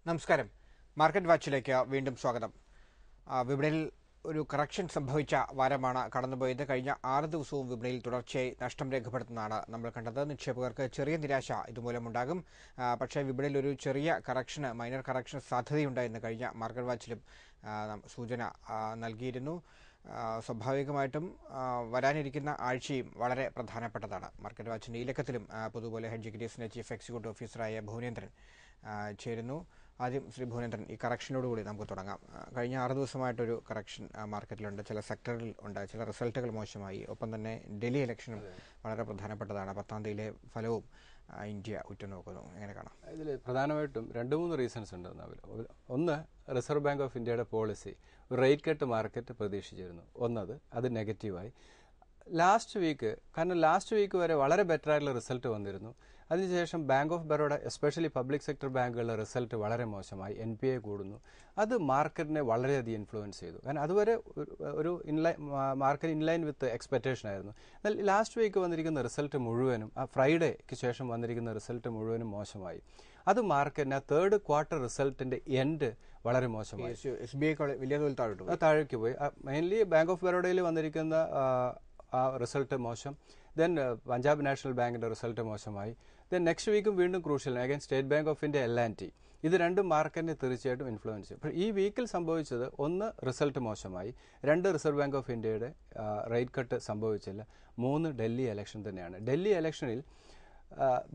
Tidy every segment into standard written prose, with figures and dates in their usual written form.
നമസ്കാരം. മാർക്കറ്റ് വാച്ചിലേക്ക് വീണ്ടും സ്വാഗതം. വിപണിയിൽ ഒരു കറക്ഷൻ സംഭവിച്ച വാരമാണ് കടന്നുപോയത്. കഴിഞ്ഞ 6 ദിവസവും വിപണിയിൽ തുടർച്ചയായി നഷ്ടം രേഖപ്പെടുത്തുന്നതാണ് നമ്മൾ കണ്ടത്. നിക്ഷേപകർക്ക് ചെറിയ നിരാശ ഇതുമൂലമുണ്ടാകും. പക്ഷേ വിപണിയിൽ ഒരു ചെറിയ കറക്ഷന്, മൈനർ കറക്ഷന് സാധ്യതയുണ്ട് എന്ന് കഴിഞ്ഞ മാർക്കറ്റ് വാച്ചിലും സൂചന നൽകിയിരുന്നു. സ്വാഭാവികമായിട്ടും വരാനിരിക്കുന്ന ആഴ്ചയും വളരെ പ്രധാനപ്പെട്ടതാണ്. മാർക്കറ്റ് വാച്ചിൻ്റെ ഈ ലക്കത്തിലും പൊതുപോലെ ഹെഡ്ജ് ഇക്വിറ്റീസിൻ്റെ ചീഫ് എക്സിക്യൂട്ടീവ് ഓഫീസറായ ഭുവനേന്ദ്രൻ ചേരുന്നു. ആദ്യം ശ്രീ ഭുവനേന്ദ്രൻ, ഈ കറക്ഷനോടുകൂടി നമുക്ക് തുടങ്ങാം. കഴിഞ്ഞ 6 ദിവസമായിട്ടൊരു കറക്ഷൻ മാർക്കറ്റിലുണ്ട്. ചില സെക്ടറിൽ ഉണ്ട്, ചില റിസൾട്ടുകൾ മോശമായി. ഒപ്പം തന്നെ ഡൽഹി ഇലക്ഷനും വളരെ പ്രധാനപ്പെട്ടതാണ്. 10-ാം തീയതിയിലെ ഫലവും ഇന്ത്യ ഉറ്റുനോക്കുന്നു. എങ്ങനെ കാണാം? ഇതിൽ പ്രധാനമായിട്ടും 2-3 റീസൺസ് ഉണ്ട്. ഒന്ന്, റിസർവ് ബാങ്ക് ഓഫ് ഇന്ത്യയുടെ പോളിസി, ഒരു റേറ്റ് കട്ട് മാർക്കറ്റ് പ്രതീക്ഷിച്ചിരുന്നു. അത് നെഗറ്റീവായി. ലാസ്റ്റ് വീക്ക് വരെ വളരെ ബെറ്ററായിട്ടുള്ള റിസൾട്ട് വന്നിരുന്നു. അതിനുശേഷം bank of Baroda, especially public sector ബാങ്കുകളുടെ റിസൾട്ട് വളരെ മോശമായി. NPA കൂടുന്നു. അത് മാർക്കറ്റിനെ വളരെയധികം ഇൻഫ്ലുവൻസ് ചെയ്തു. കാരണം അതുവരെ ഒരു മാർക്കറ്റ് ഇൻലൈൻ വിത്ത് എക്സ്പെക്ടേഷൻ ആയിരുന്നു. എന്നാൽ ലാസ്റ്റ് വീക്ക് വന്നിരിക്കുന്ന റിസൾട്ട് മുഴുവനും, ഫ്രൈഡേക്ക് ശേഷം വന്നിരിക്കുന്ന റിസൾട്ട് മുഴുവനും മോശമായി. അത് മാർക്കറ്റിന് തേർഡ് ക്വാർട്ടർ റിസൾട്ടിന്റെ എൻഡ് വളരെ മോശമായി. SBI വലിയ തോതിൽ താഴേക്ക് പോയി. മെയിൻലി ബാങ്ക് ഓഫ് ബറോഡയിൽ വന്നിരിക്കുന്ന റിസൾട്ട് മോശം. ദെൻ പഞ്ചാബ് നാഷണൽ ബാങ്കിന്റെ റിസൾട്ട് മോശമായി. ദെൻ നെക്സ്റ്റ് വീക്കും വീണ്ടും crucial, again state bank of India, L&T. ഇത് രണ്ടും മാർക്കറ്റിനെ തീർച്ചയായിട്ടും ഇൻഫ്ലുവൻസ് ചെയ്യും. അപ്പോൾ ഈ വീക്കിൽ സംഭവിച്ചത്, ഒന്ന്, റിസൾട്ട് മോശമായി. 2, റിസർവ് ബാങ്ക് ഓഫ് ഇന്ത്യയുടെ റേറ്റ് കട്ട് സംഭവിച്ചില്ല. 3, ഡൽഹി ഇലക്ഷൻ തന്നെയാണ്. ഡൽഹി ഇലക്ഷനിൽ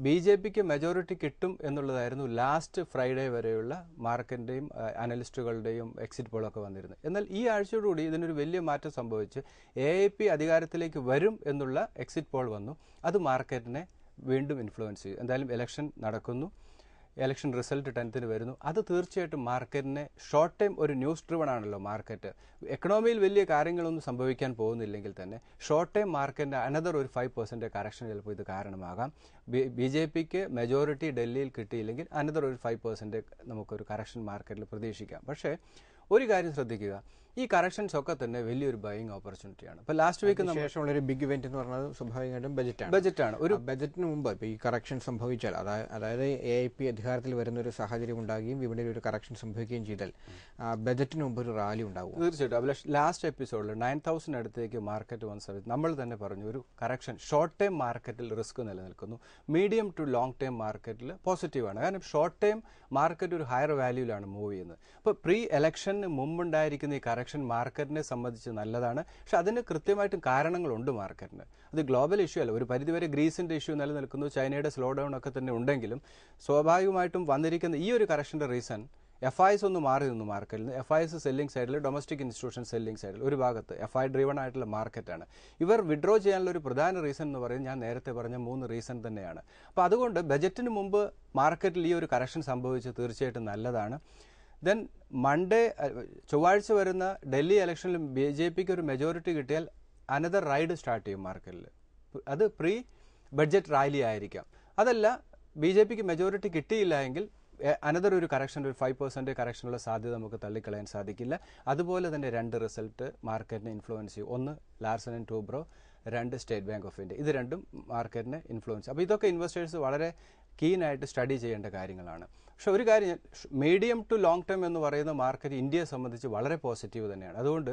BJPക്ക് മെജോറിറ്റി കിട്ടും എന്നുള്ളതായിരുന്നു ലാസ്റ്റ് ഫ്രൈഡേ വരെയുള്ള മാർക്കറ്റിന്റെയും അനലിസ്റ്റുകളുടെയും എക്സിറ്റ് പോളൊക്കെ വന്നിരുന്നത്. എന്നാൽ ഈ ആഴ്ചയോടുകൂടി ഇതിനൊരു വലിയ മാറ്റം സംഭവിച്ച് AIP അധികാരത്തിലേക്ക് വരും എന്നുള്ള എക്സിറ്റ് പോൾ വന്നു. അത് മാർക്കറ്റിനെ വീണ്ടും ഇൻഫ്ലുവൻസ് ചെയ്യും. എന്തായാലും ഇലക്ഷൻ നടക്കുന്നു, ഇലക്ഷൻ റിസൾട്ട് 10th വരുന്നു. അത് തീർച്ചയായിട്ടും മാർക്കറ്റിനെ ഷോർട്ട് ടൈം, ഒരു ന്യൂസ് ഡ്രിവൺ ആണല്ലോ മാർക്കറ്റ്. എക്കണോമിയിൽ വലിയ കാര്യങ്ങളൊന്നും സംഭവിക്കാൻ പോകുന്നില്ലെങ്കിൽ തന്നെ ഷോർട്ട് ടൈം മാർക്കറ്റിന്റെ അനദർ ഒരു 5% കറക്ഷൻ ചിലപ്പോൾ ഇത് കാരണമാകാം. BJPക്ക് മെജോറിറ്റി ഡൽഹിയിൽ കിട്ടിയില്ലെങ്കിൽ അനദർ ഒരു 5% നമുക്കൊരു കറക്ഷൻ മാർക്കറ്റിൽ പ്രതീക്ഷിക്കാം. പക്ഷേ ഒരു കാര്യം ശ്രദ്ധിക്കുക, ഈ കറക്ഷൻസ് ഒക്കെ തന്നെ വലിയൊരു ബൈയിങ് ഓപ്പർച്യൂണിറ്റിയാണ്. ഇപ്പോൾ ലാസ്റ്റ് വീക്ക് ശേഷമുള്ള ഒരു ബിഗ് ഇവന്റ് എന്ന് പറഞ്ഞത് സ്വാഭാവികമായിട്ടും ബജറ്റാണ്. ഒരു ബജറ്റിന് മുമ്പ് ഇപ്പോൾ ഈ കറക്ഷൻ സംഭവിച്ചാൽ, അതായത് AIP അധികാരത്തിൽ വരുന്ന ഒരു സാഹചര്യം ഉണ്ടാകുകയും വിപണിയിൽ ഒരു കറക്ഷൻ സംഭവിക്കുകയും ചെയ്താൽ ബജറ്റിന് മുമ്പ് ഒരു റാലി ഉണ്ടാകും. തീർച്ചയായിട്ടും. ലാസ്റ്റ് എപ്പിസോഡിൽ 9000 അടുത്തേക്ക് മാർക്കറ്റ് വന്ന സമയത്ത് നമ്മൾ തന്നെ പറഞ്ഞു, ഒരു കറക്ഷൻ ഷോർട്ട് ടൈം മാർക്കറ്റിൽ റിസ്ക് നിലനിൽക്കുന്നു, മീഡിയം ടു ലോങ് ടൈം മാർക്കറ്റിൽ പോസിറ്റീവാണ്. കാരണം ഷോർട്ട് ടൈം മാർക്കറ്റ് ഒരു ഹയർ വാല്യൂലാണ് മൂവ് ചെയ്യുന്നത്. അപ്പോൾ പ്രീ ഇലക്ഷന് മുമ്പുണ്ടായിരിക്കുന്ന ഈ കറക്ഷൻ മാർക്കറ്റിനെ സംബന്ധിച്ച് നല്ലതാണ്. പക്ഷെ അതിന് കൃത്യമായിട്ടും കാരണങ്ങളുണ്ട് മാർക്കറ്റിന്. അത് ഗ്ലോബൽ ഇഷ്യൂ അല്ല. ഒരു പരിധിവരെ ഗ്രീസിന്റെ ഇഷ്യൂ നിലനിൽക്കുന്നു, ചൈനയുടെ സ്ലോ ഡൗൺ ഒക്കെ തന്നെ ഉണ്ടെങ്കിലും സ്വാഭാവികമായിട്ടും വന്നിരിക്കുന്ന ഈ ഒരു കറക്ഷന്റെ റീസൺ, FIs ഒന്ന് മാറി നിന്നു മാർക്കറ്റിൽ. FIs സെല്ലിംഗ് സൈഡിൽ, ഡൊമസ്റ്റിക് ഇൻസ്റ്റിറ്റ്യൂഷൻ സെല്ലിംഗ് സൈഡിൽ, ഒരു ഭാഗത്ത് FI ഡ്രിവൺ ആയിട്ടുള്ള മാർക്കറ്റാണ്. ഇവർ വിഡ്രോ ചെയ്യാനുള്ള ഒരു പ്രധാന റീസൺ എന്ന് പറയുന്നത് ഞാൻ നേരത്തെ പറഞ്ഞ 3 റീസൺ തന്നെയാണ്. അപ്പോൾ അതുകൊണ്ട് ബജറ്റിന് മുമ്പ് മാർക്കറ്റിൽ ഈ ഒരു കറക്ഷൻ സംഭവിച്ച് തീർച്ചയായിട്ടും നല്ലതാണ്. ദെൻ മൺഡേ, ചൊവ്വാഴ്ച വരുന്ന ഡൽഹി ഇലക്ഷനിൽ BJPക്ക് ഒരു മെജോറിറ്റി കിട്ടിയാൽ അനദർ റൈഡ് സ്റ്റാർട്ട് ചെയ്യും മാർക്കറ്റിൽ. അത് പ്രീ ബഡ്ജറ്റ് റാലി ആയിരിക്കാം. അതല്ല, BJPക്ക് മെജോറിറ്റി കിട്ടിയില്ല എങ്കിൽ അനദർ ഒരു കറക്ഷൻ, ഒരു 5% കറക്ഷനുള്ള സാധ്യത നമുക്ക് തള്ളിക്കളയാൻ സാധിക്കില്ല. അതുപോലെ തന്നെ 2 റിസൾട്ട് മാർക്കറ്റിനെ ഇൻഫ്ലുവൻസ് ചെയ്യും. ഒന്ന്, Larsen and Toubro. 2, state bank of India. ഇത് രണ്ടും മാർക്കറ്റിനെ ഇൻഫ്ലുവൻസ്. അപ്പോൾ ഇതൊക്കെ ഇൻവെസ്റ്റേഴ്സ് വളരെ കീനായിട്ട് സ്റ്റഡി ചെയ്യേണ്ട കാര്യങ്ങളാണ്. പക്ഷെ ഒരു കാര്യം, മീഡിയം ടു ലോങ് ടൈം എന്ന് പറയുന്ന മാർക്കറ്റ് ഇന്ത്യയെ സംബന്ധിച്ച് വളരെ പോസിറ്റീവ് തന്നെയാണ്. അതുകൊണ്ട്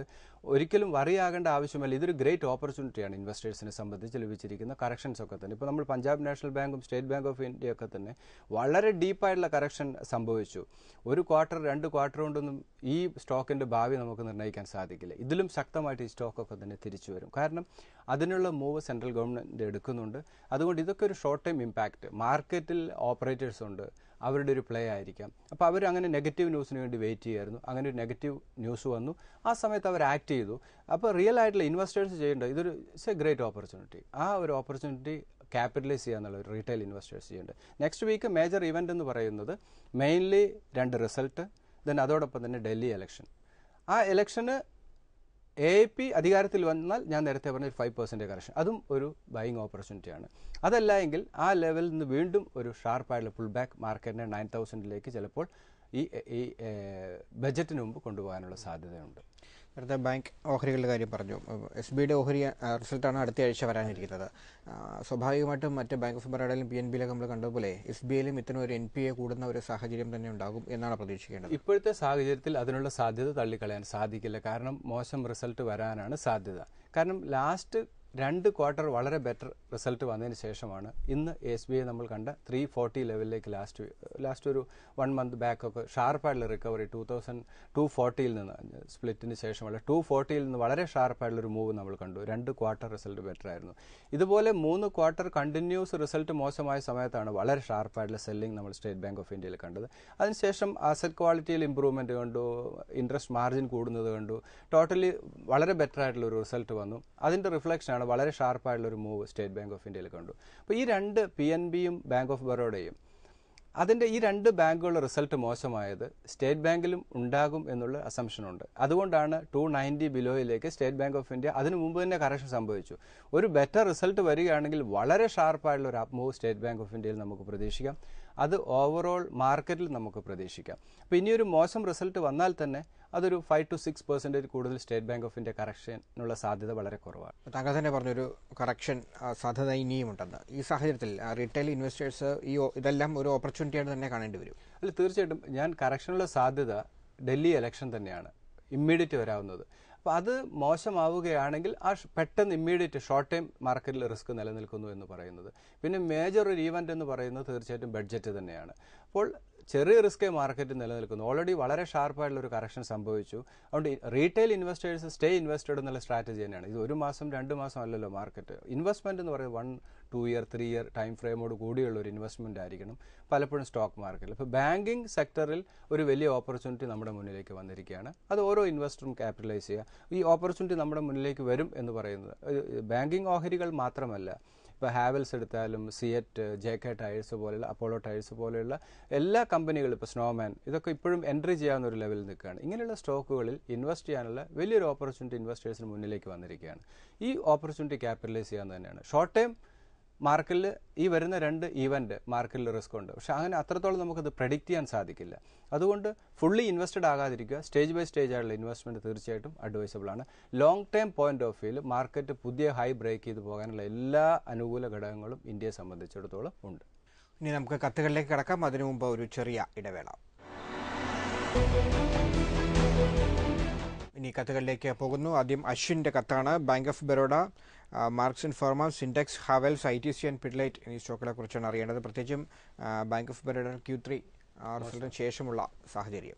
ഒരിക്കലും വറിയാകേണ്ട ആവശ്യമില്ല. ഇതൊരു ഗ്രേറ്റ് ഓപ്പർച്യൂണിറ്റിയാണ് ഇൻവെസ്റ്റേഴ്സിനെ സംബന്ധിച്ച് ലഭിച്ചിരിക്കുന്ന കറക്ഷൻസ് ഒക്കെ തന്നെ. ഇപ്പോൾ നമ്മൾ പഞ്ചാബ് നാഷണൽ ബാങ്കും സ്റ്റേറ്റ് ബാങ്ക് ഓഫ് ഇന്ത്യ ഒക്കെ തന്നെ വളരെ ഡീപ്പായിട്ടുള്ള കറക്ഷൻ സംഭവിച്ചു. 1 ക്വാർട്ടർ 2 ക്വാർട്ടർ കൊണ്ടൊന്നും ഈ സ്റ്റോക്കിന്റെ ഭാവി നമുക്ക് നിർണ്ണയിക്കാൻ സാധിക്കില്ല. ഇതിലും ശക്തമായിട്ട് ഈ സ്റ്റോക്കൊക്കെ തന്നെ തിരിച്ചു വരും. കാരണം അതിനുള്ള മൂവ് സെൻട്രൽ ഗവൺമെന്റ് എടുക്കുന്നുണ്ട്. അതുകൊണ്ട് ഇതൊക്കെ ഒരു ഷോർട്ട് ടൈം ഇമ്പാക്ട്. മാർക്കറ്റിൽ ഓപ്പറേറ്റേഴ്സ് ഉണ്ട്, അവരുടെ ഒരു പ്ലേ ആയിരിക്കാം. അപ്പോൾ അവർ അങ്ങനെ നെഗറ്റീവ് ന്യൂസിന് വേണ്ടി വെയിറ്റ് ചെയ്യായിരുന്നു. അങ്ങനെ ഒരു നെഗറ്റീവ് ന്യൂസ് വന്നു, ആ സമയത്ത് അവർ ആക്ട് ചെയ്തു. അപ്പോൾ റിയൽ ആയിട്ടുള്ള ഇൻവെസ്റ്റേഴ്സ് ചെയ്യേണ്ടത്, ഇറ്റ്സ് എ ഗ്രേറ്റ് ഓപ്പർച്യൂണിറ്റി. ആ ഒരു ഓപ്പർച്യൂണിറ്റി ക്യാപിറ്റലൈസ് ചെയ്യാന്നുള്ള ഒരു റീറ്റെയിൽ ഇൻവെസ്റ്റേഴ്സ് ചെയ്യേണ്ടത്. നെക്സ്റ്റ് വീക്ക് മേജർ ഇവന്റ് എന്ന് പറയുന്നത് മെയിൻലി 2 റിസൾട്ട്, ദെൻ അതോടൊപ്പം തന്നെ ഡൽഹി ഇലക്ഷൻ. ആ ഇലക്ഷന് AIP അധികാരത്തിൽ വന്നാൽ ഞാൻ നേരത്തെ പറഞ്ഞ 5% കറക്ഷൻ, അതും ഒരു ബൈയിങ് ഓപ്പർച്യൂണിറ്റിയാണ്. അതല്ല എങ്കിൽ ആ ലെവലിൽ നിന്ന് വീണ്ടും ഒരു ഷാർപ്പായിട്ടുള്ള പുൾ ബാക്ക് മാർക്കറ്റിനെ 9000 ചിലപ്പോൾ ഈ ബജറ്റിന് മുമ്പ് കൊണ്ടുപോകാനുള്ള സാധ്യതയുണ്ട്. നേരത്തെ ബാങ്ക് ഓഹരികളുടെ കാര്യം പറഞ്ഞു. SBIയുടെ ഓഹരി റിസൾട്ടാണ് അടുത്ത ആഴ്ച വരാനിരിക്കുന്നത്. സ്വാഭാവികമായിട്ടും മറ്റ് ബാങ്ക് ഓഫ് ബറോഡയിലും PNBയിലൊക്കെ നമ്മൾ കണ്ടതുപോലെ SBIയിലും ഇത്തരം ഒരു NPA കൂടുന്ന ഒരു സാഹചര്യം തന്നെ ഉണ്ടാകും എന്നാണ് പ്രതീക്ഷിക്കേണ്ടത്. ഇപ്പോഴത്തെ സാഹചര്യത്തിൽ അതിനുള്ള സാധ്യത തള്ളിക്കളയാൻ സാധിക്കില്ല. കാരണം മോശം റിസൾട്ട് വരാനാണ് സാധ്യത. കാരണം ലാസ്റ്റ് 2 ക്വാർട്ടർ വളരെ ബെറ്റർ റിസൾട്ട് വന്നതിന് ശേഷമാണ് ഇന്ന് SBI നമ്മൾ കണ്ട 340 ലെവലിലേക്ക് ലാസ്റ്റ് ഒരു 1 മന്ത് ബാക്കൊക്കെ ഷാർപ്പായിട്ടുള്ള റിക്കവറി 240ൽ നിന്ന് സ്പ്ലിറ്റിന് ശേഷമുള്ള 240ൽ നിന്ന് വളരെ ഷാർപ്പായിട്ടുള്ളൊരു മൂവ് നമ്മൾ കണ്ടു. 2 ക്വാർട്ടർ റിസൾട്ട് ബെറ്റർ ആയിരുന്നു. ഇതുപോലെ 3 ക്വാർട്ടർ കണ്ടിന്യൂസ് റിസൾട്ട് മോശമായ സമയത്താണ് വളരെ ഷാർപ്പായിട്ടുള്ള സെല്ലിംഗ് നമ്മൾ സ്റ്റേറ്റ് ബാങ്ക് ഓഫ് ഇന്ത്യയിൽ കണ്ടത്. അതിനുശേഷം അസറ്റ് ക്വാളിറ്റിയിൽ ഇമ്പ്രൂവ്മെൻറ്റ് കണ്ടു, ഇൻട്രസ്റ്റ് മാർജിൻ കൂടുന്നത് കണ്ടു, ടോട്ടലി വളരെ ബെറ്റർ ആയിട്ടുള്ള ഒരു റിസൾട്ട് വന്നു. അതിൻ്റെ റിഫ്ലക്ഷനാണ് വളരെ ഷാർപ്പായിട്ടുള്ളൊരു മൂവ് സ്റ്റേറ്റ് ബാങ്ക് ഓഫ് ഇന്ത്യയിൽ കണ്ടു. അപ്പോൾ ഈ 2 PNBയും ബാങ്ക് ഓഫ് ബറോഡയും അതിൻ്റെ ഈ 2 ബാങ്കുകളുടെ റിസൾട്ട് മോശമായത് സ്റ്റേറ്റ് ബാങ്കിലും ഉണ്ടാകും എന്നുള്ള അസംഷനുണ്ട്. അതുകൊണ്ടാണ് 290 ബിലോയിലേക്ക് സ്റ്റേറ്റ് ബാങ്ക് ഓഫ് ഇന്ത്യ അതിനു മുമ്പ് തന്നെ കറക്ഷൻ സംഭവിച്ചു. ഒരു ബെറ്റർ റിസൾട്ട് വരികയാണെങ്കിൽ വളരെ ഷാർപ്പായിട്ടുള്ള ഒരു up move state bank of ഇന്ത്യയിൽ നമുക്ക് പ്രതീക്ഷിക്കാം. അത് ഓവറോൾ മാർക്കറ്റിൽ നമുക്ക് പ്രതീക്ഷിക്കാം. അപ്പോൾ ഇനിയൊരു മോശം റിസൾട്ട് വന്നാൽ തന്നെ അതൊരു 5 to 6% കൂടുതൽ സ്റ്റേറ്റ് ബാങ്ക് ഓഫ് ഇന്ത്യ കറക്ഷനുള്ള സാധ്യത വളരെ കുറവാണ്. താങ്കൾ തന്നെ പറഞ്ഞൊരു കറക്ഷൻ സാധ്യത ഇനിയുമുണ്ടെന്ന്. ഈ സാഹചര്യത്തിൽ റീറ്റെയിൽ ഇൻവെസ്റ്റേഴ്സ് ഇതെല്ലാം ഒരു ഓപ്പർച്യൂണിറ്റിയായിട്ട് തന്നെ കാണേണ്ടി വരും. അല്ല, തീർച്ചയായിട്ടും ഞാൻ കറക്ഷനുള്ള സാധ്യത ഡൽഹി ഇലക്ഷൻ തന്നെയാണ് ഇമ്മീഡിയറ്റ് വരാവുന്നത്. അപ്പോൾ അത് മോശമാവുകയാണെങ്കിൽ പെട്ടെന്ന് ഇമ്മീഡിയറ്റ് ഷോർട്ട് ടൈം മാർക്കറ്റിൽ റിസ്ക് നിലനിൽക്കുന്നു എന്ന് പറയുന്നത്. പിന്നെ മേജർ ഒരു ഈവൻ്റ് എന്ന് പറയുന്നത് തീർച്ചയായിട്ടും ബഡ്ജറ്റ് തന്നെയാണ്. അപ്പോൾ ചെറിയ റിസ്ക് മാർക്കറ്റ് നിലനിൽക്കുന്നു. ഓൾറെഡി വളരെ ഷാർപ്പായിട്ടുള്ള ഒരു കറക്ഷൻ സംഭവിച്ചു. അതുകൊണ്ട് റീറ്റെയിൽ ഇൻവെസ്റ്റേഴ്സ് സ്റ്റേ ഇൻവെസ്റ്റഡ് എന്നുള്ള സ്ട്രാറ്റജി തന്നെയാണ്. ഇത് 1 മാസം 2 മാസം അല്ലല്ലോ മാർക്കറ്റ്. ഇൻവെസ്റ്റ്മെന്റ് എന്ന് പറയുന്നത് 1, 2 ഇയർ 3 ഇയർ ടൈം ഫ്രെയിമോട് കൂടിയുള്ള ഒരു ഇൻവെസ്റ്റ്മെന്റ് ആയിരിക്കണം പലപ്പോഴും സ്റ്റോക്ക് മാർക്കറ്റിൽ. ഇപ്പോൾ ബാങ്കിങ് സെക്ടറിൽ ഒരു വലിയ ഓപ്പർച്യൂണിറ്റി നമ്മുടെ മുന്നിലേക്ക് വന്നിരിക്കുകയാണ്. അത് ഓരോ ഇൻവെസ്റ്ററും ക്യാപിറ്റലൈസ് ചെയ്യുക. ഈ ഓപ്പർച്യൂണിറ്റി നമ്മുടെ മുന്നിലേക്ക് വരും എന്ന് പറയുന്നത് ബാങ്കിങ് ഓഹരികൾ മാത്രമല്ല. ഇപ്പോൾ ഹാവൽസ് എടുത്താലും സിയറ്റ്, JK ടയേഴ്സ് പോലെയുള്ള, അപ്പോളോ ടയേഴ്സ് പോലെയുള്ള എല്ലാ കമ്പനികളും, ഇപ്പോൾ സ്നോമാൻ, ഇതൊക്കെ ഇപ്പോഴും എൻട്രി ചെയ്യാവുന്ന ഒരു ലെവലിൽ നിൽക്കുകയാണ്. ഇങ്ങനെയുള്ള സ്റ്റോക്കുകളിൽ ഇൻവെസ്റ്റ് ചെയ്യാനുള്ള വലിയൊരു ഓപ്പർച്യൂണിറ്റി ഇൻവെസ്റ്റേഴ്സിന് മുന്നിലേക്ക് വന്നിരിക്കുകയാണ്. ഈ ഓപ്പർച്യൂണിറ്റി ക്യാപിറ്റലൈസ് ചെയ്യാൻ തന്നെയാണ്. ഷോർട്ട് ടൈം മാർക്കറ്റിൽ ഈ വരുന്ന 2 ഈവൻ്റ് മാർക്കറ്റിൽ റിസ്ക് ഉണ്ട്. പക്ഷേ അങ്ങനെ അത്രത്തോളം നമുക്കത് പ്രെഡിക്റ്റ് ചെയ്യാൻ സാധിക്കില്ല. അതുകൊണ്ട് ഫുള്ളി ഇൻവെസ്റ്റഡ് ആകാതിരിക്കുക. സ്റ്റേജ് ബൈ സ്റ്റേജ് ആയിട്ടുള്ള ഇൻവെസ്റ്റ്മെൻറ്റ് തീർച്ചയായിട്ടും അഡ്വൈസബിൾ ആണ്. ലോങ് ടൈം പോയിന്റ് ഓഫ് വ്യൂവിൽ മാർക്കറ്റ് പുതിയ ഹൈ ബ്രേക്ക് ചെയ്ത് പോകാനുള്ള എല്ലാ അനുകൂല ഘടകങ്ങളും ഇന്ത്യയെ സംബന്ധിച്ചിടത്തോളം ഉണ്ട്. ഇനി നമുക്ക് കത്തുകളിലേക്ക് കടക്കാം. അതിനു മുമ്പ് ഒരു ചെറിയ ഇടവേള. ഇനി കത്തുകളിലേക്ക് പോകുന്നു. ആദ്യം അശ്വിൻ്റെ കത്താണ്. Bank of Baroda, Marksans Pharma, Sintex, Havells, ITC and Pidilite എന്നീ സ്റ്റോക്കുകളെ കുറിച്ചാണ് അറിയേണ്ടത്. പ്രത്യേകിച്ചും ബാങ്ക് ഓഫ് ബറോഡ Q3 റിസൾട്ടിന് ശേഷമുള്ള സാഹചര്യം.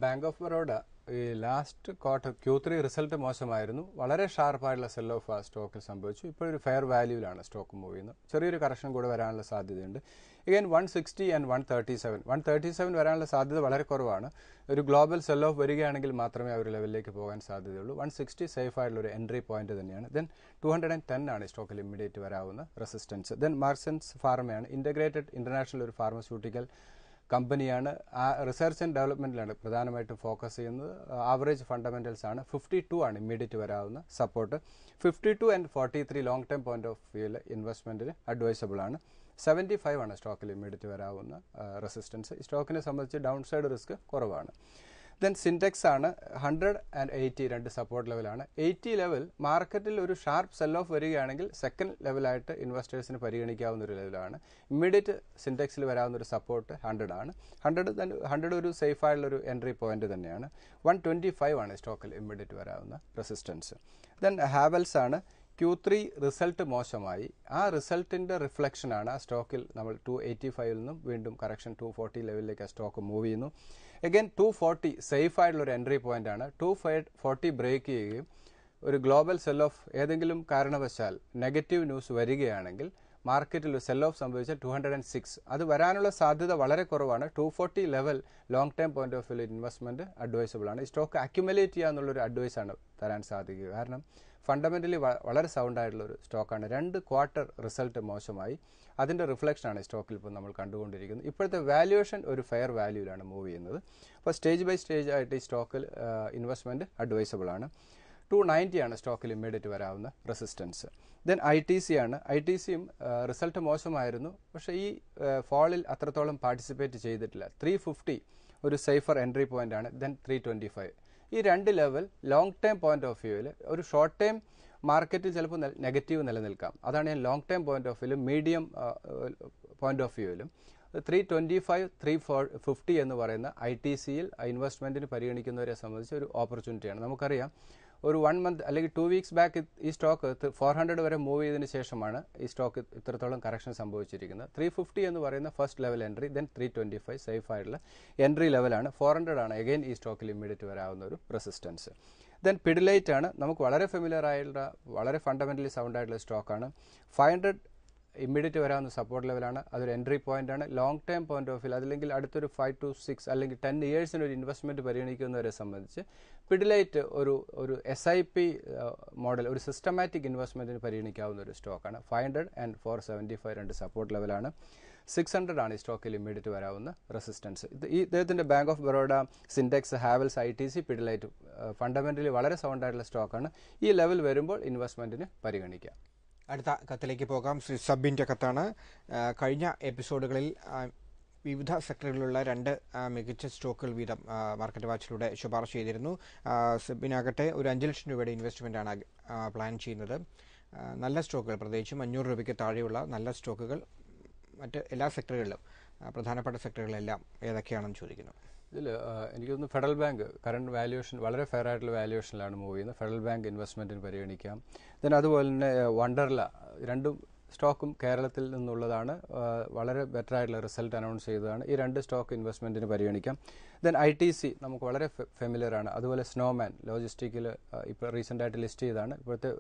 ബാങ്ക് ഓഫ് ബറോഡ ഈ ലാസ്റ്റ് ക്വാർട്ടർ Q3 റിസൾട്ട് മോശമായിരുന്നു. വളരെ ഷാർപ്പായിട്ടുള്ള സെൽ ഓഫ് ആ സ്റ്റോക്കിൽ സംഭവിച്ചു. ഇപ്പോഴൊരു ഫെയർ വാല്യൂവിലാണ് സ്റ്റോക്ക് മൂവ് ചെയ്യുന്നത്. ചെറിയൊരു കറക്ഷൻ കൂടെ വരാനുള്ള സാധ്യതയുണ്ട്. ഇഗൈൻ 160 and 137 വരാനുള്ള സാധ്യത വളരെ കുറവാണ്. ഒരു ഗ്ലോബൽ സെൽ ഓഫ് വരികയാണെങ്കിൽ മാത്രമേ ആ ഒരു ലെവലിലേക്ക് പോകാൻ സാധ്യതയുള്ളൂ. 160 സേഫ് ആയിട്ടുള്ള ഒരു എൻട്രി പോയിന്റ് തന്നെയാണ്. ദെൻ 210 ആണ് സ്റ്റോക്കിൽ ഇമ്മീഡിയറ്റ് വരാവുന്ന റെസിസ്റ്റൻസ്. ദെൻ മാർക്സൻസ് ഫാർമയാണ് ഇൻ്റഗ്രേറ്റഡ് ഇൻ്റർനാഷണൽ ഒരു ഫാർമസ്യൂട്ടിക്കൽ കമ്പനിയാണ്. ആ റിസർച്ച് ആൻഡ് ഡെവലപ്മെൻറ്റിലാണ് പ്രധാനമായിട്ടും ഫോക്കസ് ചെയ്യുന്നത്. ആവറേജ് ഫണ്ടമെൻറ്റൽസ് ആണ്. 52 ആണ് ഇമ്മീഡിയറ്റ് വരാവുന്ന support. 52 and 43 long time point of വ്യൂവിൽ ഇൻവെസ്റ്റ്മെൻറ്റിന് അഡ്വൈസബിൾ ആണ്. 75 ആണ് സ്റ്റോക്കിൽ ഇമ്മീഡിയറ്റ് വരാവുന്ന റെസിസ്റ്റൻസ്. ഈ സ്റ്റോക്കിനെ സംബന്ധിച്ച് ഡൗൺ സൈഡ് റിസ്ക് കുറവാണ്. ദെൻ സിൻടെക്സ് ആണ് 100 and 80 2 സപ്പോർട്ട് ലെവലാണ്. 80 ലെവൽ മാർക്കറ്റിൽ ഒരു ഷാർപ്പ് സെൽ ഓഫ് വരികയാണെങ്കിൽ സെക്കൻഡ് ലെവലായിട്ട് ഇൻവെസ്റ്റേഴ്സിന് പരിഗണിക്കാവുന്ന ഒരു ലെവലാണ്. ഇമ്മീഡിയറ്റ് സിൻടെക്സിൽ വരാവുന്ന ഒരു സപ്പോർട്ട് 100 ആണ്. 100 ഒരു സേഫ് ആയിട്ടുള്ളൊരു എൻട്രി പോയിന്റ് തന്നെയാണ്. 125 ആണ് സ്റ്റോക്കിൽ ഇമ്മീഡിയറ്റ് വരാവുന്ന റെസിസ്റ്റൻസ്. ദെൻ ഹാവൽസ് ആണ്. Q3 റിസൾട്ട് മോശമായി. ആ റിസൾട്ടിൻ്റെ റിഫ്ലക്ഷനാണ് ആ സ്റ്റോക്കിൽ നമ്മൾ 285 നിന്നും വീണ്ടും കറക്ഷൻ 240 ലെവലിലേക്ക് ആ സ്റ്റോക്ക് മൂവ് ചെയ്യുന്നു. അഗൈൻ 240 സേഫ് ആയിട്ടുള്ളൊരു എൻട്രി പോയിന്റ് ആണ്. 240 ബ്രേക്ക് ചെയ്യുകയും ഒരു ഗ്ലോബൽ സെൽ ഓഫ് ഏതെങ്കിലും കാരണവശാൽ നെഗറ്റീവ് ന്യൂസ് വരികയാണെങ്കിൽ മാർക്കറ്റിൽ ഒരു സെൽ ഓഫ് സംഭവിച്ചാൽ 206 അത് വരാനുള്ള സാധ്യത വളരെ കുറവാണ്. 240 level long time point of view investment advisable ആണ്. ഈ സ്റ്റോക്ക് അക്യുമുലേറ്റ് ചെയ്യുക എന്നുള്ളൊരു അഡ്വൈസാണ് തരാൻ സാധിക്കുക. കാരണം ഫണ്ടമെൻ്റലി വളരെ സൗണ്ട് ആയിട്ടുള്ളൊരു സ്റ്റോക്കാണ്. 2 ക്വാർട്ടർ റിസൾട്ട് മോശമായി. അതിൻ്റെ റിഫ്ലക്ഷനാണ് സ്റ്റോക്കിൽ ഇപ്പോൾ നമ്മൾ കണ്ടുകൊണ്ടിരിക്കുന്നത്. ഇപ്പോഴത്തെ വാല്യുവേഷൻ ഒരു ഫെയർ വാല്യൂവിലാണ് മൂവ് ചെയ്യുന്നത്. അപ്പോൾ സ്റ്റേജ് ബൈ സ്റ്റേജ് ആയിട്ട് ഈ സ്റ്റോക്കിൽ ഇൻവെസ്റ്റ്മെൻറ്റ് അഡ്വൈസബിൾ ആണ്. 290 ആണ് സ്റ്റോക്കിൽ ഇമ്മീഡിയറ്റ് വരാവുന്ന റെസിസ്റ്റൻസ്. ദെൻ ITC ആണ്. ITCയും റിസൾട്ട് മോശമായിരുന്നു. പക്ഷേ ഈ ഫോളിൽ അത്രത്തോളം പാർട്ടിസിപ്പേറ്റ് ചെയ്തിട്ടില്ല. 350 ഒരു സേഫർ എൻട്രി പോയിന്റ് ആണ്. ദെൻ 325 ഈ രണ്ട് level long time point of വ്യൂവിൽ ഒരു ഷോർട്ട് ടൈം മാർക്കറ്റിൽ ചിലപ്പോൾ നെഗറ്റീവ് നിലനിൽക്കാം. അതാണ് ഞാൻ ലോങ് ടൈം പോയിന്റ് ഓഫ് വ്യൂവിലും മീഡിയം പോയിന്റ് ഓഫ് വ്യൂവിലും 325, 350 എന്ന് പറയുന്ന ITCയിൽ ഇൻവെസ്റ്റ്മെൻറ്റിന് പരിഗണിക്കുന്നവരെ സംബന്ധിച്ച് ഒരു ഓപ്പർച്യൂണിറ്റിയാണ്. നമുക്കറിയാം ഒരു 1 മന്ത് അല്ലെങ്കിൽ 2 വീക്സ് ബാക്ക് ഈ സ്റ്റോക്ക് 400 വരെ മൂവ് ചെയ്തതിന് ശേഷമാണ് ഈ സ്റ്റോക്ക് ഇത്രത്തോളം കറക്ഷൻ സംഭവിച്ചിരിക്കുന്നത്. 350 എന്ന് പറയുന്ന first level entry, then 325 safe ആയിട്ടുള്ള എൻട്രി ലെവലാണ്. 400 ആണ് അഗൈൻ ഈ സ്റ്റോക്കിൽ ഇമ്മീഡിയറ്റ് വരാവുന്ന ഒരു റെസിസ്റ്റൻസ്. ദെൻ പിഡിലൈറ്റ് ആണ്, നമുക്ക് വളരെ ഫെമിലിയർ ആയിട്ടുള്ള വളരെ ഫണ്ടമെന്റലി സൗണ്ട് ആയിട്ടുള്ള സ്റ്റോക്കാണ്. 500 ഇമ്മീഡിയറ്റ് വരാവുന്ന സപ്പോർട്ട് ലെവലാണ്. അതൊരു എൻട്രി പോയിന്റ് ആണ്. Long time point of view അതല്ലെങ്കിൽ അടുത്തൊരു 5 to 6 അല്ലെങ്കിൽ 10 ഇയേഴ്സിന് ഒരു ഇൻവെസ്റ്റ്മെന്റ് പരിഗണിക്കുന്നവരെ സംബന്ധിച്ച് പിഡിലൈറ്റ് ഒരു SIP മോഡൽ, ഒരു സിസ്റ്റമാറ്റിക് ഇൻവെസ്റ്റ്മെന്റിന് പരിഗണിക്കാവുന്ന ഒരു സ്റ്റോക്കാണ്. 500 and 475 രണ്ട് സപ്പോർട്ട് ലെവലാണ്. 600 ആണ് ഈ സ്റ്റോക്കിൽ ഇമ്മീഡിയറ്റ് വരാവുന്ന റെസിസ്റ്റൻസ്. ഇദ്ദേഹത്തിന്റെ bank of Baroda, സിൻഡെക്സ്, Havells, ITC, Pidilite fundamentally വളരെ സൗണ്ട് ആയിട്ടുള്ള സ്റ്റോക്കാണ്. ഈ ലെവൽ വരുമ്പോൾ ഇൻവെസ്റ്റ്മെന്റിന് പരിഗണിക്കാം. അടുത്ത കത്തിലേക്ക് പോകാം. ശ്രീ സബിൻ്റെ കത്താണ്. കഴിഞ്ഞ എപ്പിസോഡുകളിൽ വിവിധ സെക്ടറുകളിലുള്ള 2 മികച്ച സ്റ്റോക്കുകൾ വീതം മാർക്കറ്റ് വാച്ചിലൂടെ ശുപാർശ ചെയ്തിരുന്നു. സബിനാകട്ടെ ഒരു 5 ലക്ഷം രൂപയുടെ ഇൻവെസ്റ്റ്മെൻറ്റാണ് പ്ലാൻ ചെയ്യുന്നത്. നല്ല സ്റ്റോക്കുകൾ, പ്രത്യേകിച്ചും 500 രൂപയ്ക്ക് താഴെയുള്ള നല്ല സ്റ്റോക്കുകൾ മറ്റ് എല്ലാ സെക്ടറുകളിലും, പ്രധാനപ്പെട്ട സെക്ടറുകളെല്ലാം ഏതൊക്കെയാണെന്ന് ചോദിക്കുന്നു. ഇതിൽ എനിക്ക് തോന്നുന്നു ഫെഡറൽ ബാങ്ക് കറണ്ട് വാല്യുവേഷൻ വളരെ ഫെയർ ആയിട്ടുള്ള വാല്യുവേഷനിലാണ് മൂവ് ചെയ്യുന്നത്. ഫെഡറൽ ബാങ്ക് ഇൻവെസ്റ്റ്മെൻറ്റിന് പരിഗണിക്കാം. ദെൻ അതുപോലെ തന്നെ വണ്ടർല, രണ്ടും സ്റ്റോക്കും കേരളത്തിൽ നിന്നുള്ളതാണ്. വളരെ ബെറ്റർ ആയിട്ടുള്ള റിസൾട്ട് അനൗൺസ് ചെയ്തതാണ്. ഈ 2 സ്റ്റോക്ക് ഇൻവെസ്റ്റ്മെൻറ്റിന് പരിഗണിക്കാം. ദെൻ ITC നമുക്ക് വളരെ ഫെമിലിയർ ആണ്. അതുപോലെ സ്നോമാൻ ലോജിസ്റ്റിക്കിൽ ഇപ്പോൾ റീസെൻ്റ് ആയിട്ട് ലിസ്റ്റ് ചെയ്താണ്.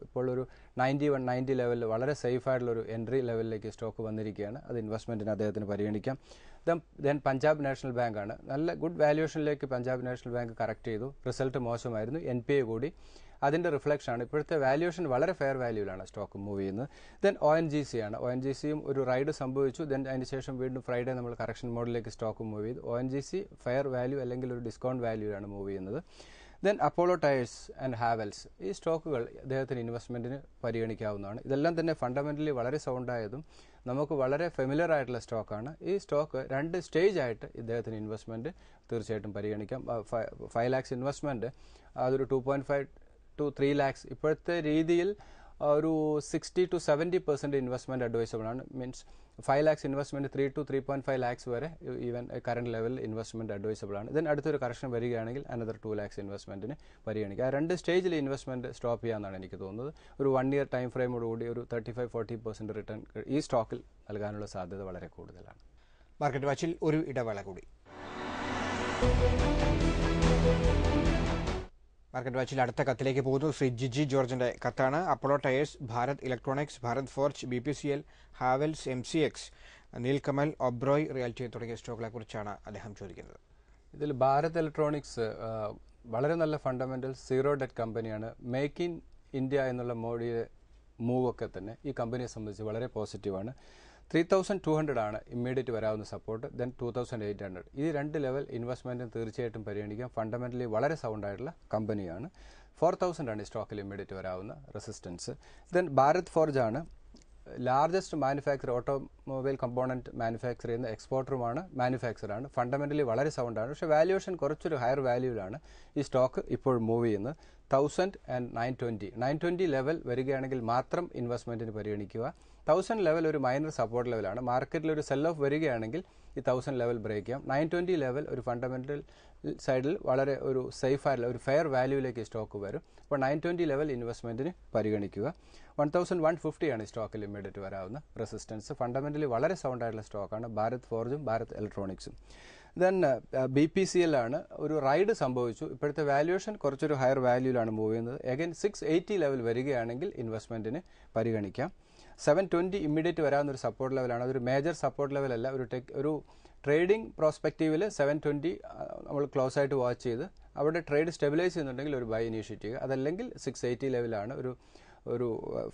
ഇപ്പോൾ ഒരു 90 ലെവലിൽ വളരെ സേഫ് ആയിട്ടുള്ള ഒരു എൻട്രി ലെവലിലേക്ക് സ്റ്റോക്ക് വന്നിരിക്കുകയാണ്. അത് ഇൻവെസ്റ്റ്മെൻറ്റിന് അദ്ദേഹത്തിന് പരിഗണിക്കാം. ദെൻ പഞ്ചാബ് നാഷണൽ ബാങ്ക് ആണ്. നല്ല ഗുഡ് വാല്യുവേഷനിലേക്ക് പഞ്ചാബ് നാഷണൽ ബാങ്ക് കറക്റ്റ് ചെയ്തു. റിസൾട്ട് മോശമായിരുന്നു. NPA കൂടി. അതിൻ്റെ റിഫ്ലക്ഷനാണ്. ഇപ്പോഴത്തെ വാല്യുവേഷൻ വളരെ ഫെയർ വാല്യൂവിലാണ് സ്റ്റോക്ക് മൂവ് ചെയ്യുന്നത്. ദെൻ ONGC ആണ്. ONGCയും ഒരു റൈഡ് സംഭവിച്ചു. ദെൻ അതിന് ശേഷം വീണ്ടും ഫ്രൈഡേ നമ്മൾ കറക്ഷൻ മോഡിലേക്ക് സ്റ്റോക്ക് മൂവ് ചെയ്തു. ONGC ഫെയർ വാല്യൂ അല്ലെങ്കിൽ ഒരു ഡിസ്കൗണ്ട് വാല്യൂവിലാണ് മൂവ് ചെയ്യുന്നത്. Then Apollo tyres and Havells, ഈ സ്റ്റോക്കുകൾ അദ്ദേഹത്തിന് ഇൻവെസ്റ്റ്മെൻറ്റിന് പരിഗണിക്കാവുന്നതാണ്. ഇതെല്ലാം തന്നെ ഫണ്ടമെൻ്റലി വളരെ സൗണ്ടായതും നമുക്ക് വളരെ ഫെമിലിയർ ആയിട്ടുള്ള സ്റ്റോക്കാണ്. ഈ സ്റ്റോക്ക് 2 സ്റ്റേജ് ആയിട്ട് ഇദ്ദേഹത്തിന് ഇൻവെസ്റ്റ്മെൻറ്റ് തീർച്ചയായിട്ടും പരിഗണിക്കാം. 5 lakhs ഇൻവെസ്റ്റ്മെൻറ്റ് അതൊരു 2.5 to 3 lakhs ഇപ്പോഴത്തെ രീതിയിൽ ഒരു 60 to 70% ഇൻവെസ്റ്റ്മെൻറ്റ് അഡ്വൈസബിൾ ആണ്. Means 5 lakhs investment 3 to 3.5 lakhs വരെ ഈവൻ കറണ്ട് ലെവലിൽ ഇൻവെസ്റ്റ്മെൻറ്റ് അഡ്വൈസബിൾ ആണ്. ഇതിന് അടുത്തൊരു കറക്ഷൻ വരികയാണെങ്കിൽ അനദർ 2 lakhs ഇൻവെസ്റ്റ്മെൻറ്റിന് പരിഗണിക്കുക. ആ 2 സ്റ്റേജിൽ ഇൻവെസ്റ്റ്മെൻറ്റ് സ്റ്റോപ്പ് ചെയ്യാമെന്നാണ് എനിക്ക് തോന്നുന്നത്. ഒരു 1 year ടൈം ഫ്രെയിമോടുകൂടി ഒരു 35-40% റിട്ടേൺ ഈ സ്റ്റോക്കിൽ നൽകാനുള്ള സാധ്യത വളരെ കൂടുതലാണ്. മാർക്കറ്റ് വാച്ചിൽ ഒരു ഇടവേള കൂടി. മാർക്കറ്റ് വാച്ചിൽ അടുത്ത കത്തിലേക്ക് പോകുന്നു. ശ്രീ ജിജി ജോർജിന്റെ കത്താണ്. അപ്പോളോ ടയേഴ്സ്, ഭാരത് ഇലക്ട്രോണിക്സ്, ഭാരത് ഫോർജ്, BPCL, ഹാവൽസ്, MCX, നീൽകമൽ, ഒബ്രോയ് റിയാലിറ്റി തുടങ്ങിയ സ്റ്റോക്കുകളെ കുറിച്ചാണ് അദ്ദേഹം ചോദിക്കുന്നത്. ഇതിൽ ഭാരത് ഇലക്ട്രോണിക്സ് വളരെ നല്ല ഫണ്ടമെന്റൽ സീറോ ഡെറ്റ് കമ്പനിയാണ്. മേക്ക് ഇൻ ഇന്ത്യ എന്നുള്ള മോഡിയുടെ മൂവൊക്കെ തന്നെ ഈ കമ്പനിയെ സംബന്ധിച്ച് വളരെ പോസിറ്റീവാണ്. 3,200 ആണ് ഇമ്മീഡിയറ്റ് വരാവുന്ന സപ്പോർട്ട്. ദെൻ 2,800 ഈ 2 ലെവൽ ഇൻവെസ്റ്റ്മെൻറ്റിന് തീർച്ചയായിട്ടും പരിഗണിക്കാം. ഫണ്ടമെൻ്റലി വളരെ സൗണ്ട് ആയിട്ടുള്ള കമ്പനിയാണ്. 4,000 ആണ് ഈ സ്റ്റോക്കിൽ ഇമ്മീഡിയറ്റ് വരാവുന്ന റെസിസ്റ്റൻസ്. ദെൻ ഭാരത് ഫോർജ് ആണ്. Largest manufacture, automobile component manufacture ചെയ്യുന്ന എക്സ്പോർട്ടറുമാണ്, മാനുഫാക്ചറാണ്. ഫണ്ടമെൻ്റലി വളരെ സൗണ്ടാണ്. പക്ഷേ വാല്യുവേഷൻ കുറച്ചൊരു ഹയർ വാല്യൂവിലാണ് ഈ സ്റ്റോക്ക് ഇപ്പോൾ മൂവ് ചെയ്യുന്നത്. 1,000 and 920 ലെവൽ വരികയാണെങ്കിൽ മാത്രം ഇൻവെസ്റ്റ്മെൻറ്റിന് പരിഗണിക്കുക. 1,000 ലെവൽ ഒരു മൈനർ സപ്പോർട്ട് ലെവലാണ്. മാർക്കറ്റിൽ ഒരു സെൽ ഓഫ് വരികയാണെങ്കിൽ ഈ 1,000 ലെവൽ ബ്രേക്ക് ചെയ്യാം. 920 ലെവൽ ഒരു ഫണ്ടമെന്റൽ സൈഡിൽ വളരെ ഒരു സേഫ് ആയിട്ടുള്ള ഒരു ഫെയർ വാല്യൂവിലേക്ക് സ്റ്റോക്ക് വരും. അപ്പോൾ 920 ലെവൽ ഇൻവെസ്റ്റ്മെൻറ്റിന് പരിഗണിക്കുക. 1,150 ആണ് ഈ സ്റ്റോക്കിൽ ഇമ്മീഡിയറ്റ് വരാവുന്ന റെസിസ്റ്റൻസ്. ഫണ്ടമെന്റലി വളരെ സൗണ്ട് ആയിട്ടുള്ള സ്റ്റോക്കാണ് ഭാരത് ഫോർജും ഭാരത് ഇലക്ട്രോണിക്സും. ദെൻ BPCL ആണ്. ഒരു റൈഡ് സംഭവിച്ചു. ഇപ്പോഴത്തെ വാല്യുവേഷൻ കുറച്ചൊരു ഹയർ വാല്യൂവിലാണ് മൂവ് ചെയ്യുന്നത്. അഗൈൻ 680 ലെവൽ വരികയാണെങ്കിൽ ഇൻവെസ്റ്റ്മെൻറ്റിന് പരിഗണിക്കാം. 720 ഇമ്മീഡിയറ്റ് വരാവുന്ന ഒരു സപ്പോർട്ട് ലെവലാണ്. അതൊരു മേജർ സപ്പോർട്ട് ലെവലല്ല. ഒരു ട്രേഡിംഗ് പ്രോസ്പെക്റ്റീവിൽ 720 നമ്മൾ ക്ലോസ് ആയിട്ട് വാച്ച് ചെയ്ത് അവിടെ ട്രേഡ് സ്റ്റെബിലൈസ് ചെയ്യുന്നുണ്ടെങ്കിൽ ഒരു ബൈ ഇനീഷ്യേറ്റ് ചെയ്യുക. അതല്ലെങ്കിൽ 680 ലെവലാണ് ഒരു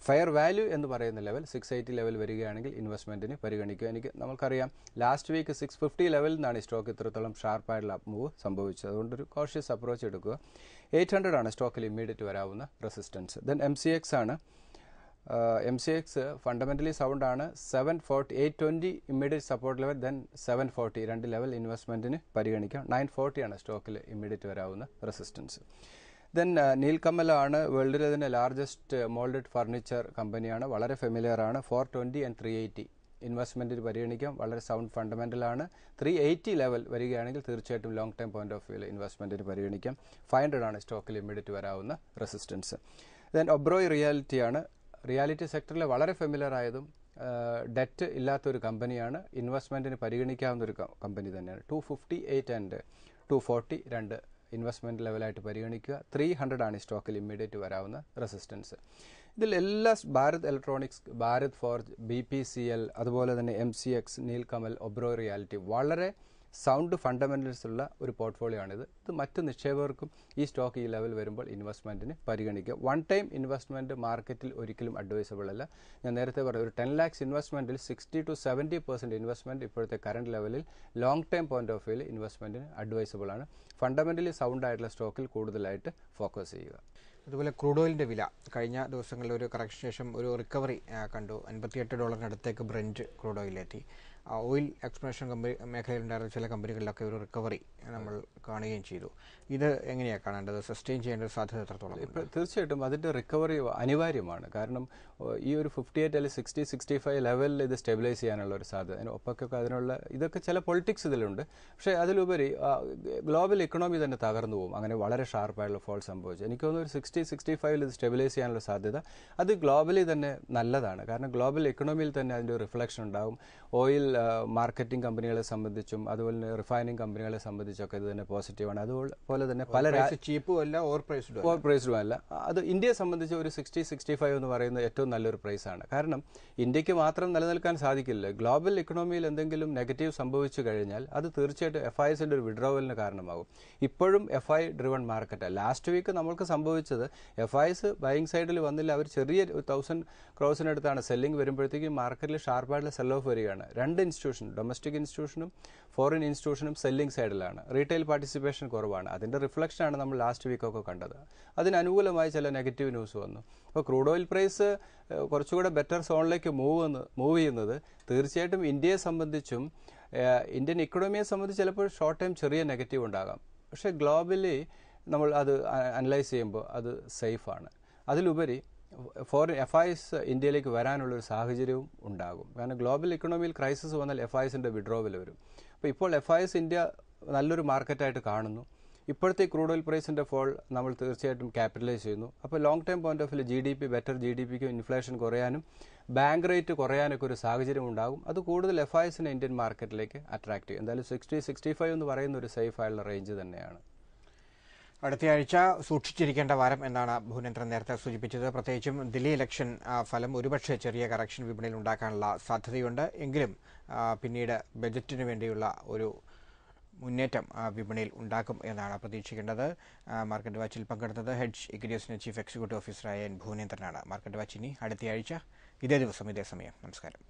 ഫെയർ വാല്യൂ എന്ന് പറയുന്ന ലെവൽ. 680 ലെവൽ വരികയാണെങ്കിൽ ഇൻവെസ്റ്റ്മെൻറ്റിന് പരിഗണിക്കുക. നമുക്കറിയാം ലാസ്റ്റ് വീക്ക് 650 ലെവലിൽ നിന്നാണ് ഈ സ്റ്റോക്ക് ഇത്രത്തോളം ഷാർപ്പായിട്ടുള്ള അപ്പ് മൂവ് സംഭവിച്ചത്. അതുകൊണ്ടൊരു കോഷ്യസ് അപ്രോച്ച് എടുക്കുക. 800 ആണ് സ്റ്റോക്കിൽ ഇമ്മീഡിയറ്റ് വരാവുന്ന റെസിസ്റ്റൻസ്. ദെൻ MCX ആണ്. MCX ഫണ്ടമെന്റലി സൗണ്ട് ആണ്. 740 820 ഇമ്മീഡിയറ്റ് സപ്പോർട്ട് ലെവൽ, ദെൻ 740 രണ്ട് ലെവൽ ഇൻവെസ്റ്റ്മെന്റിന് പരിഗണിക്കാം. 940 ആണ് സ്റ്റോക്കിൽ ഇമ്മീഡിയറ്റ് വരാവുന്ന റെസിസ്റ്റൻസ്. ദെൻ നീൽകമലാണ് വേൾഡിലെ തന്നെ ലാർജസ്റ്റ് മോൾഡഡ് ഫർണിച്ചർ കമ്പനിയാണ്, വളരെ ഫെമിലിയർ ആണ്. 420 ആൻഡ് 380 ഇൻവെസ്റ്റ്മെന്റിന് പരിഗണിക്കാം, വളരെ സൗണ്ട് ഫണ്ടമെന്റൽ ആണ്. 380 ലെവൽ വരികയാണെങ്കിൽ തീർച്ചയായിട്ടും ലോങ് ടൈം പോയിന്റ് ഓഫ് വ്യൂവിൽ ഇൻവെസ്റ്റ്മെന്റിന് പരിഗണിക്കാം. 500 ആണ് സ്റ്റോക്കിൽ ഇമ്മീഡിയറ്റ് വരാവുന്ന റെസിസ്റ്റൻസ്. ദെൻ ഒബ്രോയ് റിയാലിറ്റി ആണ്, റിയാലിറ്റി സെക്ടറിൽ വളരെ ഫെമിലിയർ ആയതും ഡെറ്റ് ഇല്ലാത്തൊരു കമ്പനിയാണ്, ഇൻവെസ്റ്റ്മെന്റിന് പരിഗണിക്കാവുന്ന ഒരു കമ്പനി തന്നെയാണ്. 258 ആൻഡ് 240 രണ്ട് ഇൻവെസ്റ്റ്മെന്റ് ലെവലായിട്ട് പരിഗണിക്കുക. 300 ആണ് ഈ സ്റ്റോക്കിൽ ഇമ്മീഡിയറ്റ് വരാവുന്ന റെസിസ്റ്റൻസ്. ഇതിൽ എല്ലാ ഭാരത് ഇലക്ട്രോണിക്സ്, ഭാരത് ഫോർജ്, BPCL, അതുപോലെ തന്നെ MCX, നീൽകമൽ, ഒബ്രോയ് റിയാലിറ്റി വളരെ സൗണ്ട് ഫണ്ടമെന്റൽസ് ഉള്ള ഒരു പോർട്ട്ഫോളിയോ ആണിത്. ഇത് മറ്റ് നിക്ഷേപകർക്കും ഈ സ്റ്റോക്ക് ഈ ലെവൽ വരുമ്പോൾ ഇൻവെസ്റ്റ്മെന്റിന് പരിഗണിക്കുക. വൺ ടൈം ഇൻവെസ്റ്റ്മെന്റ് മാർക്കറ്റിൽ ഒരിക്കലും അഡ്വൈസബിൾ അല്ല. ഞാൻ നേരത്തെ പറഞ്ഞു, ഒരു 10 lakhs ഇൻവെസ്റ്റ്മെന്റിൽ 60 to 70% ഇൻവെസ്റ്റ്മെന്റ് ഇപ്പോഴത്തെ കറന്റ് ലെവലിൽ ലോങ് ടൈം പോയിന്റ് ഓഫ് വ്യൂവിൽ ഇൻവെസ്റ്റ്മെന്റിന് അഡ്വൈസബിൾ ആണ്. ഫണ്ടമെന്റലി സൗണ്ട് ആയിട്ടുള്ള സ്റ്റോക്കിൽ കൂടുതലായിട്ട് ഫോക്കസ് ചെയ്യുക. അതുപോലെ ക്രൂഡ് ഓയിലിന്റെ വില കഴിഞ്ഞ ദിവസങ്ങളിൽ ഒരു കറക്ഷൻ ശേഷം ഒരു റിക്കവറി കണ്ടു. $58 ബ്രന്റ് ക്രൂഡ് ഓയിലെത്തി. ഓയിൽ എക്സ്പ്ലോറേഷൻ മേഖലയിലുണ്ടായിരുന്ന ചില കമ്പനികളിലൊക്കെ ഒരു റിക്കവറി നമ്മൾ കാണുകയും ചെയ്തു. ഇത് എങ്ങനെയാണ് കാണേണ്ടത്? സസ്റ്റെയിൻ ചെയ്യേണ്ട ഒരു സാധ്യത എത്രത്തോളം? തീർച്ചയായിട്ടും അതിന്റെ റിക്കവറി അനിവാര്യമാണ്. കാരണം ഈ ഒരു 58 അല്ലെങ്കിൽ 60-65 ലെവലിൽ ഇത് സ്റ്റെബിലൈസ് ചെയ്യാനുള്ള ഒരു സാധ്യത, ഒപ്പൊക്കെ അതിനുള്ള ഇതൊക്കെ ചില പൊളിറ്റിക്സ് ഇതിലുണ്ട്. പക്ഷേ അതിലുപരി ഗ്ലോബൽ ഇക്കണോമി തന്നെ തകർന്നു പോകും അങ്ങനെ വളരെ ഷാർപ്പായുള്ള ഫോൾ സംഭവിച്ചു. എനിക്ക് തോന്നുന്നു ഒരു 60-65 ഇത് സ്റ്റെബിലൈസ് ചെയ്യാനുള്ള സാധ്യത അത് ഗ്ലോബലി തന്നെ നല്ലതാണ്. കാരണം ഗ്ലോബൽ ഇക്കണോമിയിൽ തന്നെ അതിൻ്റെ ഒരു റിഫ്ലക്ഷൻ ഉണ്ടാകും. ഓയിൽ മാർക്കറ്റിംഗ് കമ്പനികളെ സംബന്ധിച്ചും അതുപോലെ തന്നെ റിഫൈനിങ് കമ്പനികളെ സംബന്ധിച്ചൊക്കെ ഇത് തന്നെ പോസിറ്റീവാണ്. അതുപോലെ തന്നെ പല ചീപ്പും അല്ല ഓവർ പ്രൈസ്ഡും അല്ല. അത് ഇന്ത്യയെ സംബന്ധിച്ച് ഒരു 60-65 എന്ന് പറയുന്നത് ഏറ്റവും നല്ലൊരു പ്രൈസാണ്. കാരണം ഇന്ത്യക്ക് മാത്രം നിലനിൽക്കാൻ സാധിക്കില്ല. ഗ്ലോബൽ ഇക്കണോമിയിൽ എന്തെങ്കിലും നെഗറ്റീവ് സംഭവിച്ചു കഴിഞ്ഞാൽ അത് തീർച്ചയായിട്ടും FISന്റെ ഒരു വിഡ്രോവലിന് കാരണമാകും. ഇപ്പോഴും FI ഡ്രിവൺ മാർക്കറ്റാണ്. ലാസ്റ്റ് വീക്ക് നമ്മൾക്ക് സംഭവിച്ചത് FIs ബൈയിങ് സൈഡിൽ വന്നില്ല. അവർ ചെറിയ 1000 crores സെല്ലിംഗ് വരുമ്പോഴത്തേക്കും മാർക്കറ്റിൽ ഷാർപ്പായിട്ടുള്ള സെൽ ഓഫ് വരികയാണ്. രണ്ട് ഇൻസ്റ്റിറ്റ്യൂഷൻ, ഡൊമസ്റ്റിക് ഇൻസ്റ്റിറ്റ്യൂഷനും ഫോറിൻ ഇൻസ്റ്റിറ്റ്യൂഷനും സെല്ലിംഗ് സൈഡിലാണ്. റീറ്റെയിൽ പാർട്ടിസിപ്പേഷൻ കുറവാണ്. അതിന്റെ റിഫ്ലക്ഷനാണ് നമ്മൾ ലാസ്റ്റ് വീക്കൊക്കെ കണ്ടത്. അതിന് അനുകൂലമായി ചില നെഗറ്റീവ് ന്യൂസ് വന്നു. അപ്പോൾ ക്രൂഡ് ഓയിൽ പ്രൈസ് കുറച്ചുകൂടെ ബെറ്റർ സോണിലേക്ക് മൂവ് ചെയ്യുന്നത് തീർച്ചയായിട്ടും ഇന്ത്യയെ സംബന്ധിച്ചും ഇന്ത്യൻ ഇക്കണോമിയെ സംബന്ധിച്ച് ചിലപ്പോൾ ഷോർട്ട് ടൈം ചെറിയ നെഗറ്റീവ് ഉണ്ടാകാം. പക്ഷേ ഗ്ലോബലി നമ്മൾ അത് അനലൈസ് ചെയ്യുമ്പോൾ അത് സേഫാണ്. അതിലുപരി ഫോറിൻ FIs ഇന്ത്യയിലേക്ക് വരാനുള്ളൊരു സാഹചര്യവും ഉണ്ടാകും. കാരണം ഗ്ലോബൽ ഇക്കണോമിയിൽ ക്രൈസിസ് വന്നാൽ FIsന്റെ വിഡ്രോവൽ വരും. അപ്പോൾ ഇപ്പോൾ FIs ഇന്ത്യ നല്ലൊരു മാർക്കറ്റായിട്ട് കാണുന്നു. ഇപ്പോഴത്തെ ക്രൂഡ് ഓയിൽ പ്രൈസിന്റെ ഫോൾ നമ്മൾ തീർച്ചയായിട്ടും ക്യാപിറ്റലൈസ് ചെയ്യുന്നു. അപ്പോൾ long time point of view GDP better GDPക്കും ഇൻഫ്ലേഷൻ കുറയാനും ബാങ്ക് റേറ്റ് കുറയാനൊക്കെ ഒരു സാഹചര്യം ഉണ്ടാകും. അത് കൂടുതൽ FIsനെ ഇന്ത്യൻ മാർക്കറ്റിലേക്ക് അട്രാക്ട് ചെയ്യും. എന്തായാലും 60-65 എന്ന് പറയുന്ന ഒരു സേഫ് ആയുള്ള റേഞ്ച് തന്നെയാണ്. അടുത്തയാഴ്ച സൂക്ഷിച്ചിരിക്കേണ്ട വാരം എന്നാണ് ഭുവനേന്ദ്രൻ നേരത്തെ സൂചിപ്പിച്ചത്. പ്രത്യേകിച്ചും ദില്ലി ഇലക്ഷൻ ഫലം ഒരുപക്ഷെ ചെറിയ കറക്ഷൻ വിപണിയിൽ ഉണ്ടാക്കാനുള്ള സാധ്യതയുണ്ട്. എങ്കിലും പിന്നീട് ബജറ്റിന് വേണ്ടിയുള്ള ഒരു മുന്നേറ്റം വിപണിയിൽ ഉണ്ടാക്കും എന്നാണ് പ്രതീക്ഷിക്കേണ്ടത്. മാർക്കറ്റ് വാച്ചിൽ പങ്കെടുത്തത് ഹെഡ്ജ് ഇക്വിറ്റീസിന്റെ ചീഫ് എക്സിക്യൂട്ടീവ് ഓഫീസറായ ഭുവനേന്ദ്രനാണ്. മാർക്കറ്റ് വാച്ച് ഇനി അടുത്തയാഴ്ച ഇതേ ദിവസം ഇതേ സമയം. നമസ്കാരം.